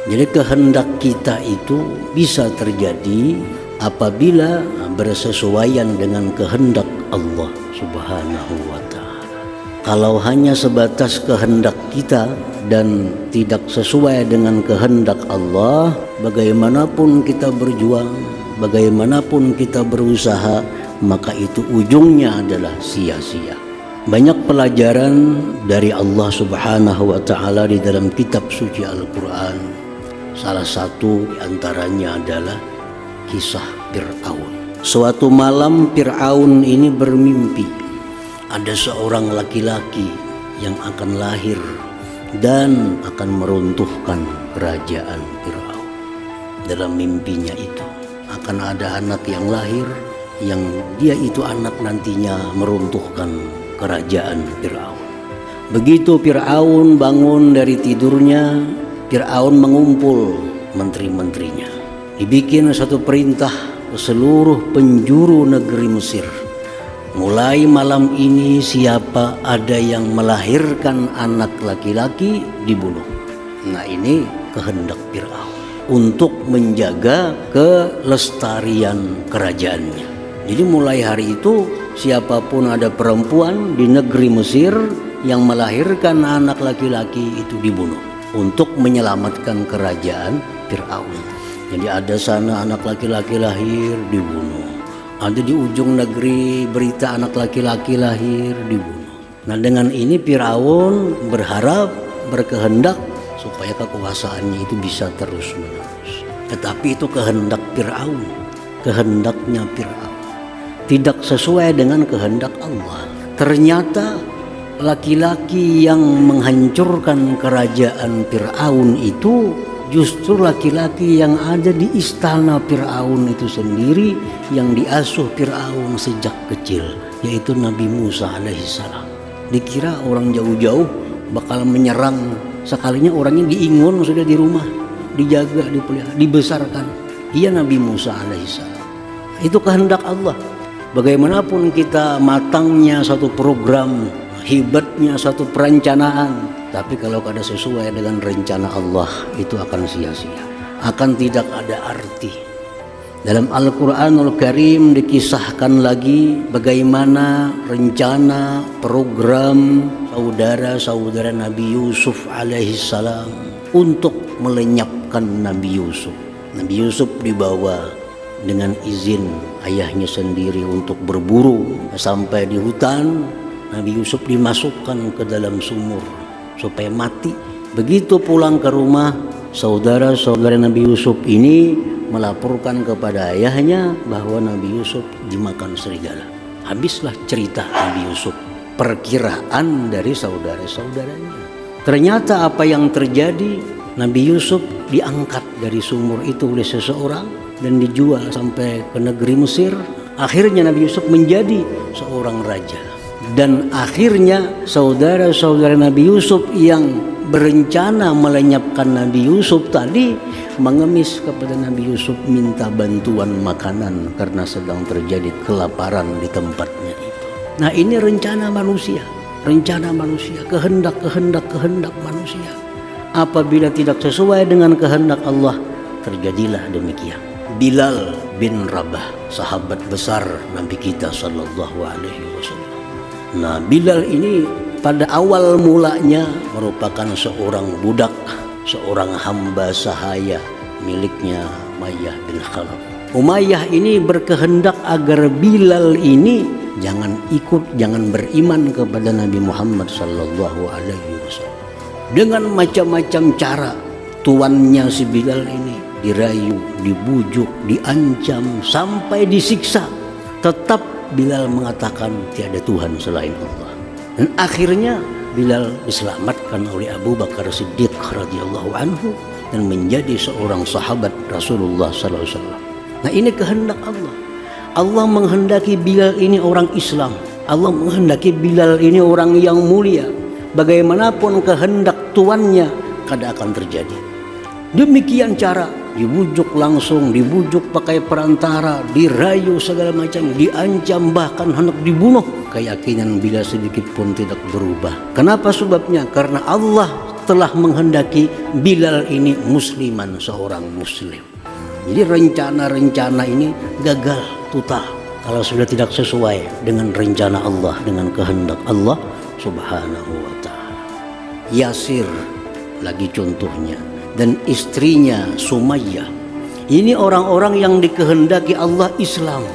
Jadi kehendak kita itu bisa terjadi apabila bersesuaian dengan kehendak Allah Subhanahu wa ta'ala. Kalau hanya sebatas kehendak kita dan tidak sesuai dengan kehendak Allah, bagaimanapun kita berjuang, bagaimanapun kita berusaha, maka itu ujungnya adalah sia-sia. Banyak pelajaran dari Allah Subhanahu wa ta'ala di dalam kitab suci Al-Quran. Salah satu diantaranya adalah kisah Fir'aun. Suatu malam Fir'aun ini bermimpi ada seorang laki-laki yang akan lahir dan akan meruntuhkan kerajaan Fir'aun. Dalam mimpinya itu akan ada anak yang lahir, yang dia itu anak nantinya meruntuhkan kerajaan Fir'aun. Begitu Fir'aun bangun dari tidurnya, Fir'aun mengumpul menteri-menterinya. Dibikin satu perintah ke seluruh penjuru negeri Mesir. Mulai malam ini siapa ada yang melahirkan anak laki-laki dibunuh. Nah, ini kehendak Fir'aun untuk menjaga kelestarian kerajaannya. Jadi mulai hari itu siapapun ada perempuan di negeri Mesir yang melahirkan anak laki-laki itu dibunuh untuk menyelamatkan kerajaan Fir'aun. Jadi ada sana anak laki-laki lahir dibunuh, ada di ujung negeri berita anak laki-laki lahir dibunuh. Nah, dengan ini Fir'aun berharap, berkehendak supaya kekuasaannya itu bisa terus menerus. Tetapi itu kehendak Fir'aun, kehendaknya Fir'aun tidak sesuai dengan kehendak Allah. Ternyata laki-laki yang menghancurkan kerajaan Fir'aun itu justru laki-laki yang ada di istana Fir'aun itu sendiri, yang diasuh Fir'aun sejak kecil, yaitu Nabi Musa alaihissalam. Dikira orang jauh-jauh bakal menyerang, sekalinya orangnya diingun sudah di rumah, dijaga, dipelihara, dibesarkan. Iya, Nabi Musa alaihissalam. Itu kehendak Allah. Bagaimanapun kita matangnya satu program, hebatnya satu perencanaan, tapi kalau kada sesuai dengan rencana Allah, itu akan sia-sia, akan tidak ada arti. Dalam Al-Quranul Karim dikisahkan lagi bagaimana rencana program saudara-saudara Nabi Yusuf alaihissalam untuk melenyapkan Nabi Yusuf. Nabi Yusuf dibawa dengan izin ayahnya sendiri untuk berburu. Sampai di hutan, Nabi Yusuf dimasukkan ke dalam sumur supaya mati. Begitu pulang ke rumah, saudara-saudara Nabi Yusuf ini melaporkan kepada ayahnya bahwa Nabi Yusuf dimakan serigala. Habislah cerita Nabi Yusuf, perkiraan dari saudara-saudaranya. Ternyata apa yang terjadi, Nabi Yusuf diangkat dari sumur itu oleh seseorang dan dijual sampai ke negeri Mesir. Akhirnya Nabi Yusuf menjadi seorang raja. Dan akhirnya saudara-saudara Nabi Yusuf yang berencana melenyapkan Nabi Yusuf tadi mengemis kepada Nabi Yusuf, minta bantuan makanan karena sedang terjadi kelaparan di tempatnya itu. Nah, ini rencana manusia, kehendak manusia. Apabila tidak sesuai dengan kehendak Allah, terjadilah demikian. Bilal bin Rabah, sahabat besar Nabi kita sallallahu alaihi wasallam. Nah, Bilal ini pada awal mulanya merupakan seorang budak, seorang hamba sahaya miliknya Umayyah bin Khalaf. Umayyah ini berkehendak agar Bilal ini jangan beriman kepada Nabi Muhammad sallallahu alaihi wasallam. Dengan macam-macam cara tuannya si Bilal ini dirayu, dibujuk, diancam, sampai disiksa. Tetap Bilal mengatakan tiada Tuhan selain Allah. Dan akhirnya Bilal diselamatkan oleh Abu Bakar Siddiq radhiyallahu anhu dan menjadi seorang sahabat Rasulullah sallallahu alaihi wasallam. Nah, ini kehendak Allah. Allah menghendaki Bilal ini orang Islam. Allah menghendaki Bilal ini orang yang mulia. Bagaimanapun kehendak tuannya, kada akan terjadi. Demikian cara dibujuk langsung, dibujuk pakai perantara, dirayu segala macam, diancam, bahkan hendak dibunuh. Keyakinan Bilal sedikit pun tidak berubah. Kenapa sebabnya? Karena Allah telah menghendaki Bilal ini musliman, seorang muslim. Jadi rencana-rencana ini gagal total kalau sudah tidak sesuai dengan rencana Allah, dengan kehendak Allah Subhanahu wa ta'ala. Yasir lagi contohnya, dan istrinya Sumayyah. Ini orang-orang yang dikehendaki Allah Islam,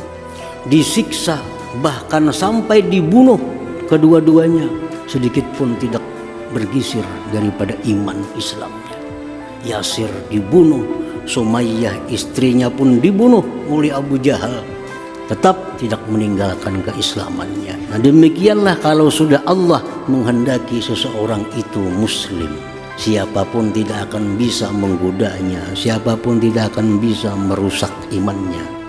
disiksa bahkan sampai dibunuh kedua-duanya, sedikit pun tidak bergisir daripada iman Islamnya. Yasir dibunuh, Sumayyah istrinya pun dibunuh oleh Abu Jahal, tetap tidak meninggalkan keislamannya. Nah, demikianlah kalau sudah Allah menghendaki seseorang itu muslim, siapapun tidak akan bisa menggodanya, siapapun tidak akan bisa merusak imannya.